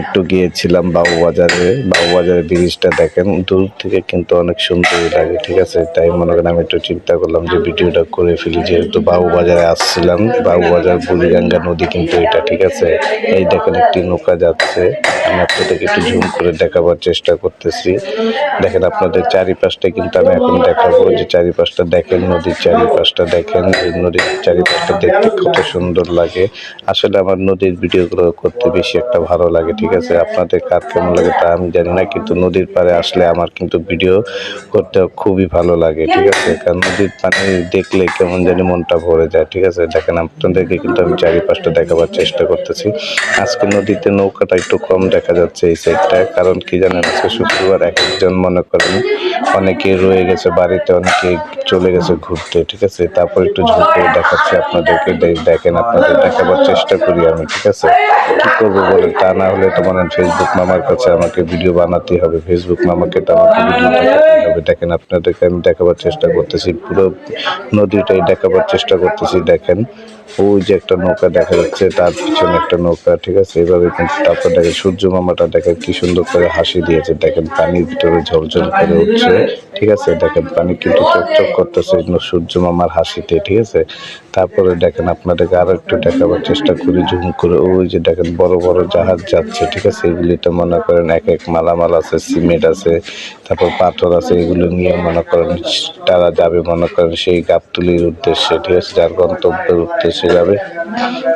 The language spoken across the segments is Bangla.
একটু গিয়েছিলাম বাবুবাজারের ব্রিজটা দেখেন দূর থেকে কিন্তু অনেক সুন্দরই লাগে, ঠিক আছে। তাই মনে করেন আমি একটু চিন্তা করলাম যে ভিডিওটা করে ফেলি, যেহেতু বাবুবাজারে আসছিলাম। বাবুবাজার বুড়িগঙ্গা নদী কিন্তু এটা, ঠিক আছে। এই দেখেন একটি নৌকা যাচ্ছে, আমি আপনাদেরকে একটু ঝুম করে দেখাবার চেষ্টা করতেছি। দেখেন আপনাদের চারিপাশটা কিন্তু আমি এখন দেখাবো, যে চারিপাশটা দেখেন, নদীর চারিপাশটা দেখেন। এই নদীর চারিপাশটা দেখতে কত সুন্দর লাগে। আসলে আমার নদীর ভিডিওগুলো করতে বেশি একটা ভালো লাগে, ঠিক আছে। আপনাদের কার কেমন লাগে তা আমি জানি না, কিন্তু নদীর পাড়ে আসলে আমার কিন্তু ভিডিও করতে খুবই ভালো লাগে, ঠিক আছে। কারণ নদীর পানি দেখলে কেমন জানি মনটা ভরে যায়, ঠিক আছে। দেখেন আপনাদেরকে কিন্তু আমি চারিপাশটা দেখাবার চেষ্টা করতেছি। আজকে নদীতে নৌকাটা একটু কম দেখা যাচ্ছে এই সাইডটায়, কারণ কি জানেন, আজকে শুক্রবার, এক একজন মনে করেন অনেকে রয়ে গেছে বাড়িতে, অনেকে চলে গেছে ঘুরতে, ঠিক আছে। তারপর একটু ঝুঁকে দেখাচ্ছি আপনাদেরকে, দেখেন আপনাদের দেখাবার চেষ্টা করি আমি, ঠিক আছে। কি করবো বলেন, তা না হলে তো মনে ফেসবুক মামার কাছে আমাকে ভিডিও বানাতেই হবে, ফেসবুক মামাকে তো আমাকে ভিডিও দেখাতেই হবে। দেখেন আপনাদেরকে আমি দেখাবার চেষ্টা করতেছি, পুরো নদীটাই দেখাবার চেষ্টা করতেছি। দেখেন ওই যে একটা নৌকা দেখা যাচ্ছে, তার পিছনে একটা নৌকা, ঠিক আছে। এইভাবে কিন্তু তারপর দেখেন সূর্য মামাটা দেখেন কি সুন্দর করে হাসি দিয়েছে, দেখেন পানির ভিতরে ঝলঝল করে উঠছে, ঠিক আছে। দেখেন পানি কিন্তু চকচক করতেছে সূর্য মামার হাসিতে, ঠিক আছে। তারপরে দেখেন আপনাদেরকে আরো একটু দেখাবার চেষ্টা করি জুম করে, ওই যে দেখেন বড় বড় জাহাজ যাচ্ছে, ঠিক আছে। এগুলিতে মনে করেন এক এক মালামাল আছে, সিমেন্ট আছে, তারপর পাথর আছে, এগুলো নিয়ে মনে করেন তারা যাবে মনে করেন সেই গাবতলির উদ্দেশ্যে, ঠিক আছে, যার গন্তব্যের উদ্দেশ্যে যাবে।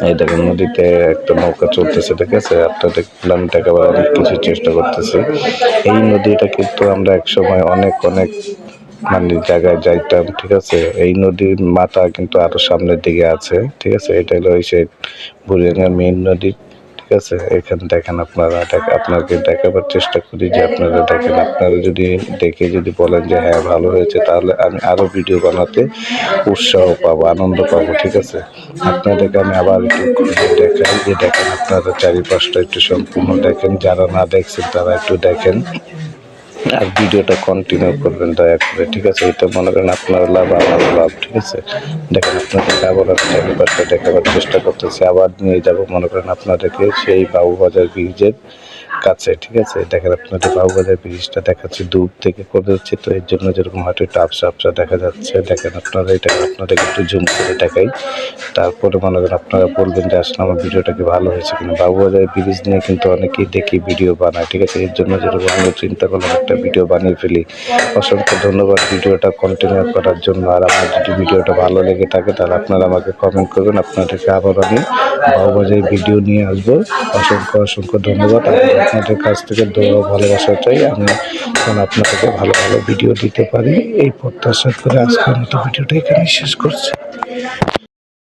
এই দেখেন নদীতে একটা নৌকা চলতেছে, ঠিক আছে। আপনাদের আমি দেখাবার অনেক কিছু চেষ্টা করতেছি। এই নদীটা কিন্তু আমরা এক সময় অনেক মানে জায়গায় যাইতাম, ঠিক আছে। এই নদীর মাথা কিন্তু আরো সামনের দিকে আছে, ঠিক আছে। এটা হলো ওই সেই বুড়িগঙ্গা মেইন নদী, ঠিক আছে। এখানে দেখেন আপনারা, আপনাকে দেখাবার চেষ্টা করি যে আপনারা দেখেন, আপনারা যদি দেখে যদি বলেন যে হ্যাঁ ভালো হয়েছে, তাহলে আমি আরো ভিডিও বানাতে উৎসাহ পাবো, আনন্দ পাবো, ঠিক আছে। আপনাদেরকে আমি আবার একটু ঘুরে দেখাই, যে দেখেন আপনারা চারিপাশটা একটু সম্পূর্ণ দেখেন, যারা না দেখছেন তারা একটু দেখেন, আর ভিডিওটা কন্টিনিউ করবেন দয়া করে, ঠিক আছে। এটা মনে করেন আপনার লাভ, আমার লাভ, ঠিক আছে। দেখেন আপনাদেরকে আবার চারিপাশটা দেখাবার চেষ্টা করতেছি, আবার নিয়ে যাব মনে করেন আপনাদেরকে সেই বাবুবাজার ব্রিজের কাছে, ঠিক আছে। দেখেন আপনাদের বাবুবাজার ব্রিজটা দেখাচ্ছি দূর থেকে করে হচ্ছে, তো এর জন্য যেরকম হয়তো একটু আবসা আবসা দেখা যাচ্ছে। দেখেন আপনারা, এটা আপনাদেরকে একটু জুম করে দেখাই, তারপরে মনে করেন আপনারা বলবেন যে আসলে আমার ভিডিওটা কি ভালো হয়েছে কিনা। বাবুবাজার ব্রিজ নিয়ে কিন্তু অনেকেই দেখি ভিডিও বানায়, ঠিক আছে। এর জন্য যেরকম আমি চিন্তা করলাম একটা ভিডিও বানিয়ে ফেলি। অসংখ্য ধন্যবাদ ভিডিওটা কন্টিনিউ করার জন্য। আর আমার যদি ভিডিওটা ভালো লেগে থাকে তাহলে আপনারা আমাকে কমেন্ট করবেন, আপনাদেরকে আবার আমি বাবুবাজার ভিডিও নিয়ে আসবো। অসংখ্য ধন্যবাদ। আপনাদের কাছ থেকে দোয়া ভালোবাসা চাই, আমি যেন আপনাদেরকে ভালো ভালো ভিডিও দিতে পারি, এই প্রত্যাশা করে আজকের মতো ভিডিওটা এখানে শেষ করছি।